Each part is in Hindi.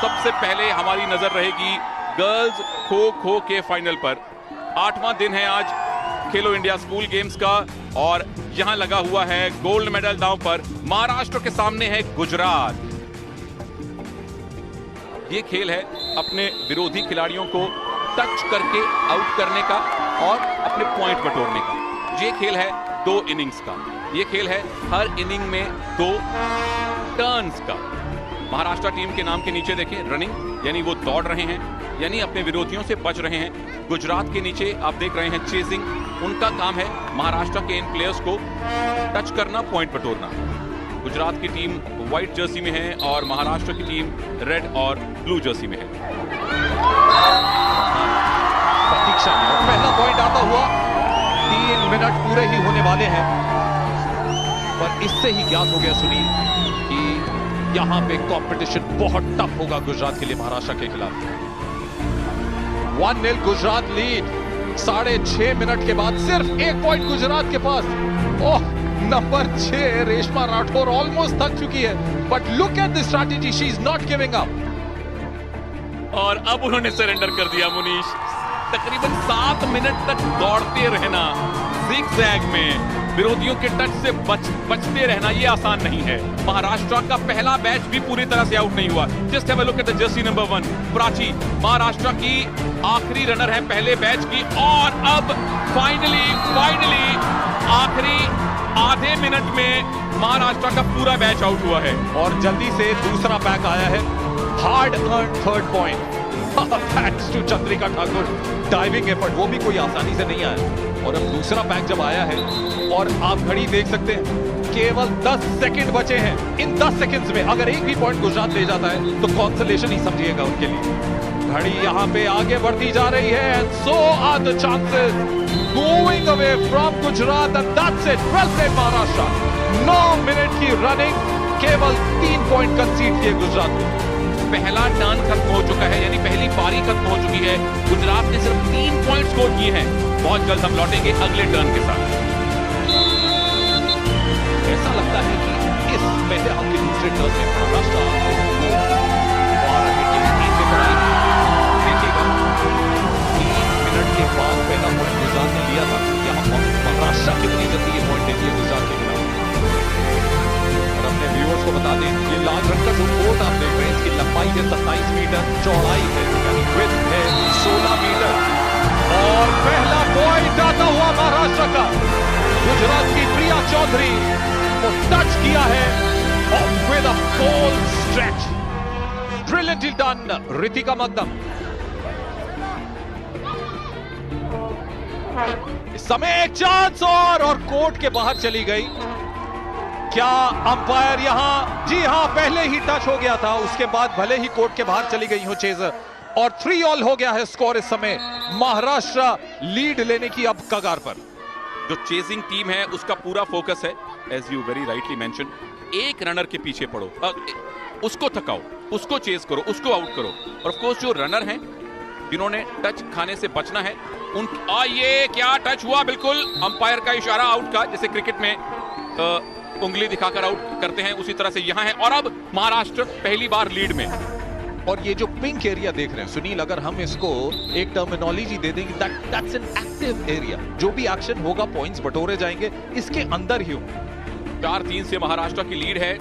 सबसे पहले हमारी नजर रहेगी गर्ल्स खो खो के फाइनल पर। 8वां दिन है आज खेलो इंडिया स्कूल गेम्स का और यहां लगा हुआ है गोल्ड मेडल दांव पर। महाराष्ट्र के सामने है गुजरात। ये खेल है अपने विरोधी खिलाड़ियों को टच करके आउट करने का और अपने पॉइंट बटोरने का। ये खेल है 2 इनिंग्स का। ये खेल है हर इनिंग में 2 टर्न्स का। महाराष्ट्र टीम के नाम के नीचे देखें रनिंग, यानी वो दौड़ रहे हैं, यानी अपने विरोधियों से बच रहे हैं। गुजरात के नीचे आप देख रहे हैं चेजिंग, उनका काम है महाराष्ट्र के इन प्लेयर्स को टच करना, पॉइंट बटोरना। गुजरात की टीम व्हाइट जर्सी में है और महाराष्ट्र की टीम रेड और ब्लू जर्सी में है। प्रतीक्षा में पहला पॉइंट आता हुआ 3 मिनट पूरे ही होने वाले हैं, पर इससे ही ज्ञात हो गया सुनील कि यहां पे कंपटीशन बहुत टफ होगा गुजरात के लिए महाराष्ट्र के खिलाफ। 1-0 गुजरात लीड। 6.5 मिनट के बाद सिर्फ 1 पॉइंट गुजरात के पास। ओह, नंबर 6 रेशमा राठौर ऑलमोस्ट थक चुकी है, but look at the strategy, she is not giving up. और अब उन्होंने सरेंडर कर दिया मुनीश। तकरीबन 7 मिनट तक दौड़ते रहना, ज़िगज़ैग में विरोधियों के टच से बचते रहना, ये आसान नहीं है। महाराष्ट्र का पहला बैच भी पूरी तरह से आउट नहीं हुआ। Just have a look at the Jersey number 1 Prachi, Maharashtra की आखिरी रनर है पहले बैच की। और अब फाइनली आखिरी आधे मिनट में महाराष्ट्र का पूरा बैच आउट हुआ है और जल्दी से दूसरा पैक आया है। Hard earned 3rd point thanks to Chandrika Thakur. Diving effort, वो भी कोई आसानी से नहीं आया। और अब दूसरा पैक जब आया है और आप घड़ी देख सकते हैं, केवल 10 सेकंड बचे हैं। इन 10 सेकंड्स में अगर एक भी पॉइंट गुजरात ले जाता है तो कॉन्सोलेशन ही समझिएगा उनके लिए। घड़ी यहां पे आगे बढ़ती जा रही है and so are the chances going away from Gujarat and that's it. Well played Maharashtra. 9 minute की रनिंग, केवल 3 पॉइंट कंसीड किए गुजरात ने। पहला टर्न खत्म हो चुका है, यानी पहली पारी खत्म हो चुकी है। गुजरात ने सिर्फ 3 पॉइंट स्कोर किए हैं। बहुत जल्द हम लौटेंगे अगले टर्न के साथ। ऐसा लगता है कि इस पहले हाफ के दूसरे टर्न में महाराष्ट्र देखिएगा 3 मिनट के बाद पहला पॉइंट गुजरात ने लिया था। यहाँ महाराष्ट्र कितनी जल्दी ये पॉइंट देती है गुजरात के खिलाफ। और अपने व्यूअर्स को बता दें, ये लाल रंग का जो कोट आप देख रहे हैं, इसकी लंबाई है 27 मीटर, चौड़ाई है यानी विड्थ है 16 मीटर। और पहला पॉइंट आता हुआ महाराष्ट्र का। गुजरात की प्रिया चौधरी को टच किया है with a full stretch. Brilliantly done Ritika Makdam. इस समय एक चांस और कोर्ट के बाहर चली गई। क्या अंपायर यहां, जी हां, पहले ही टच हो गया था, उसके बाद भले ही कोर्ट के बाहर चली गई हो चेजर। और 3 ऑल हो गया है स्कोर इस समय। महाराष्ट्र लीड लेने की अब कगार पर। जो चेजिंग टीम है उसका पूरा फोकस है, as you very rightly mention, एक रनर के पीछे पड़ो, उसको थकाओ, उसको चेज करो, उसको आउट करो। और ऑफ कोर्स जो रनर हैं जिन्होंने टच खाने से बचना है उन ये क्या टच हुआ, बिल्कुल अंपायर का इशारा आउट का, जैसे क्रिकेट में उंगली दिखाकर आउट करते हैं, उसी तरह से यहां है। और अब महाराष्ट्र पहली बार लीड में। और ये जो पिंक एरिया देख रहे हैं सुनील, अगर हम इसको एक टर्मिनोलॉजी दे देंगे, दैट्स एन एक्टिव एरिया। जो भी एक्शन होगा पॉइंट्स बटोरे जाएंगे इसके अंदर ही। 4-3 से महाराष्ट्र की लीड है।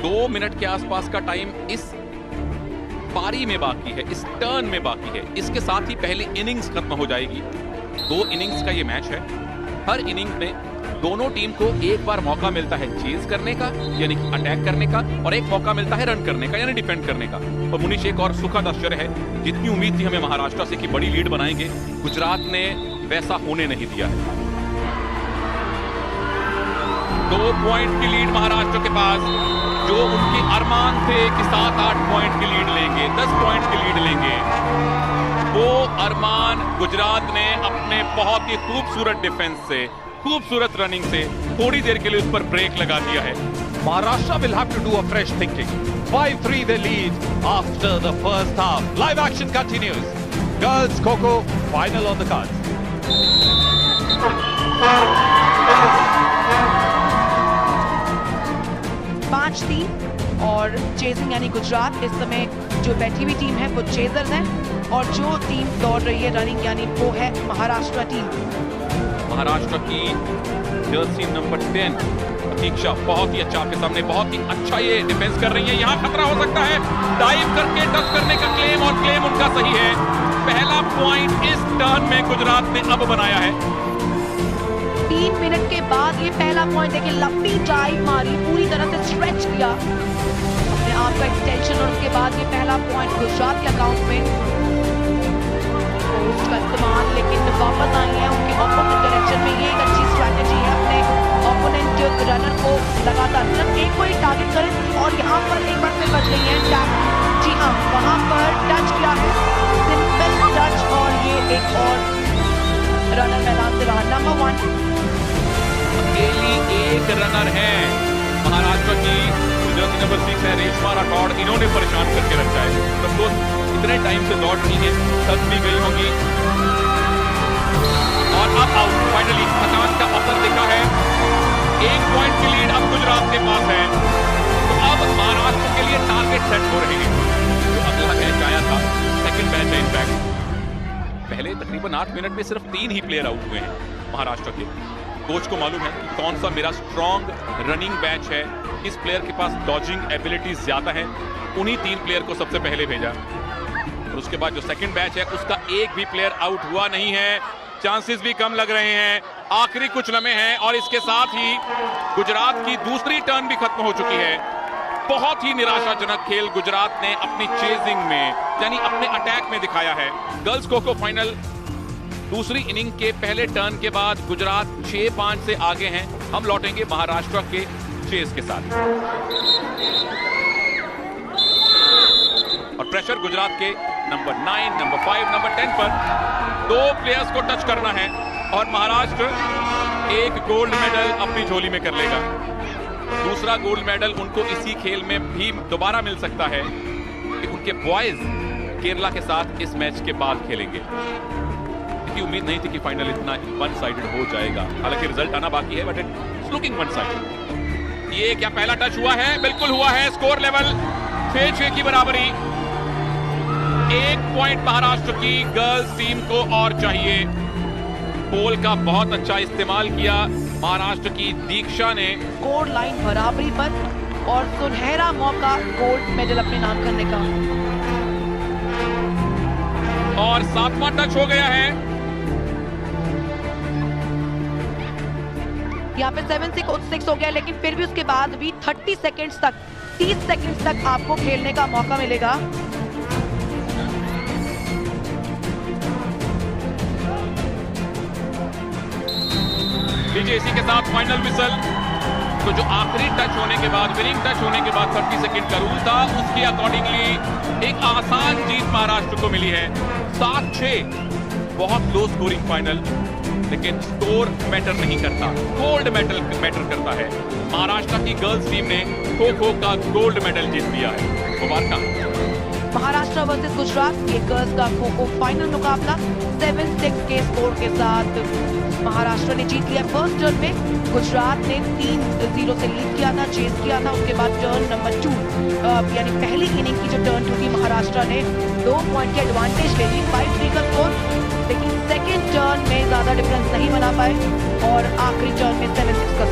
2 मिनट के आसपास का टाइम इस पारी में बाकी है, इस टर्न में बाकी है। इसके साथ ही पहली इनिंग्स खत्म हो जाएगी। 2 इनिंग्स का ये मैच है। हर इनिंग में दोनों टीम को एक बार मौका मिलता है चेज करने का, यानी कि अटैक करने का, और एक मौका मिलता है रन करने का, यानी डिफेंड करने का। और मुनीश, एक और सुखद आश्चर्य है, जितनी उम्मीद थी हमें महाराष्ट्र से कि बड़ी लीड बनाएंगे, गुजरात ने वैसा होने नहीं दिया है। 2 पॉइंट की लीड महाराष्ट्र के पास। जो उनके अरमान थे कि 7-8 पॉइंट की लीड लेंगे, 10 पॉइंट की लीड लेंगे, वो अरमान गुजरात ने अपने बहुत ही खूबसूरत डिफेंस से, खूबसूरत रनिंग से थोड़ी देर के लिए उस पर ब्रेक लगा दिया है। Maharashtra will have to do a fresh thinking. 5-3 they lead after the first half. Live action continues. Girls Kho-Kho final on the cards. 5-3 और चेजिंग यानी गुजरात इस समय जो बैठी हुई टीम है वो चेजर्स हैं और जो टीम दौड़ रही है रनिंग यानी वो है महाराष्ट्र टीम। महाराष्ट्र की जर्सी नंबर 10 प्रतीक्षा बहुत ही अच्छा, आपके सामने बहुत ही अच्छा ये डिफेंस कर रही है। यहाँ खतरा हो सकता है, डाइव करके टच करने का क्लेम, और क्लेम उनका सही है। पहला पॉइंट इस टर्न में गुजरात ने अब बनाया है। 3 मिनट के बाद ये पहला पॉइंट देखिए, लंबी डाइव मारी, पूरी तरह से स्ट्रेच किया अपने आप का एक्सटेंशन, और उसके बाद ये पहला पॉइंट गुजरात के अकाउंट में। उसका इस्तेमाल लेकिन वापस आई है उनके ऑपोजिट डायरेक्शन में। ये एक अच्छी स्ट्रैटेजी है अपने ओपोनेंट रनर को लगातार सिर्फ एक को ही टारगेट करें, और यहाँ पर एक बार फिर बच गई है टैप। जी हाँ, वहाँ पर टच किया है, सिंपल टच, और ये एक और रनर मैदान से बाहर। नंबर 1 अकेली एक रनर है महाराष्ट्र की, जर्सी नंबर 6 है रेशमा राठौड़। इन्होंने परेशान करके रखा है। सब दोस्त इतने टाइम से दौड़ रही है, थक भी गई होंगी, और अब आउट। फाइनली थकान का असर दिखा है। 1 पॉइंट की लीड अब गुजरात के पास है। तो अब महाराष्ट्र के लिए टारगेट सेट हो रहे हैं। जो अगला मैच आया था, सेकंड मैच है इनफैक्ट, पहले तकरीबन 8 मिनट में सिर्फ 3 ही प्लेयर आउट हुए हैं महाराष्ट्र के। कोच को मालूम है कि कौन सा मेरा स्ट्रॉन्ग रनिंग बैच है, किस प्लेयर के पास डॉजिंग एबिलिटीज ज्यादा है, उन्हीं 3 प्लेयर को सबसे पहले भेजा। और उसके बाद जो सेकंड बैच है उसका एक भी प्लेयर आउट हुआ नहीं है, चांसेस भी कम लग रहे हैं। आखिरी कुछ लम्हे हैं और इसके साथ ही गुजरात की दूसरी टर्न भी खत्म हो चुकी है। बहुत ही निराशाजनक खेल गुजरात ने अपनी चेजिंग में यानी अपने अटैक में दिखाया है। गर्ल्स खो खो फाइनल दूसरी इनिंग के पहले टर्न के बाद गुजरात 6-5 से आगे हैं। हम लौटेंगे महाराष्ट्र के चेज के साथ, और प्रेशर गुजरात के नंबर 9, नंबर 5, नंबर 10 पर 2 प्लेयर्स को टच करना है, और महाराष्ट्र एक गोल्ड मेडल अपनी झोली में कर लेगा। दूसरा गोल्ड मेडल उनको इसी खेल में भी दोबारा मिल सकता है कि उनके बॉयज केरला के साथ इस मैच के बाद खेलेंगे। इतनी उम्मीद नहीं थी कि फाइनल इतना वन साइडेड हो जाएगा, हालांकि रिजल्ट आना बाकी है, but it's looking one sided. ये क्या पहला टच हुआ है? बिल्कुल हुआ है। स्कोर लेवल 6-6 की बराबरी। 1 पॉइंट महाराष्ट्र की गर्ल्स टीम को और चाहिए। पोल का बहुत अच्छा इस्तेमाल किया महाराष्ट्र की दीक्षा ने। स्कोर लाइन बराबरी पर और सुनहरा मौका गोल्ड मेडल अपने नाम करने का, और 7वां टच हो गया है। यहाँ पे 7-6 हो गया, लेकिन फिर भी उसके बाद भी 30 सेकंड्स तक आपको खेलने का मौका मिलेगा। लीजिए इसी के साथ फाइनल विसल। तो जो आखिरी टच होने के बाद, विनिंग टच होने के बाद 30 सेकंड का रूल था, उसकी अकॉर्डिंगली एक आसान जीत महाराष्ट्र को मिली है। 7-6 बहुत लो स्कोरिंग फाइनल, लेकिन स्कोर मैटर नहीं करता, गोल्ड मेडल मैटर करता है। महाराष्ट्र की गर्ल्स टीम ने खो खो का गोल्ड मेडल जीत लिया है। मुबारक। महाराष्ट्र वर्सेस गुजरात ये गर्ल्स का खो खो फाइनल मुकाबला 7-6 के स्कोर के साथ महाराष्ट्र ने जीत लिया। फर्स्ट टर्न में गुजरात ने 3-0 से लीड किया था, चेस किया था। उसके बाद टर्न नंबर 2 यानी पहली इनिंग की जो टर्न टू थी, महाराष्ट्र ने 2 पॉइंट की एडवांटेज ले ली, 5-3 का स्कोर। लेकिन सेकेंड टर्न में ज्यादा डिफरेंस नहीं बना पाए और आखिरी टर्न में 7-6 का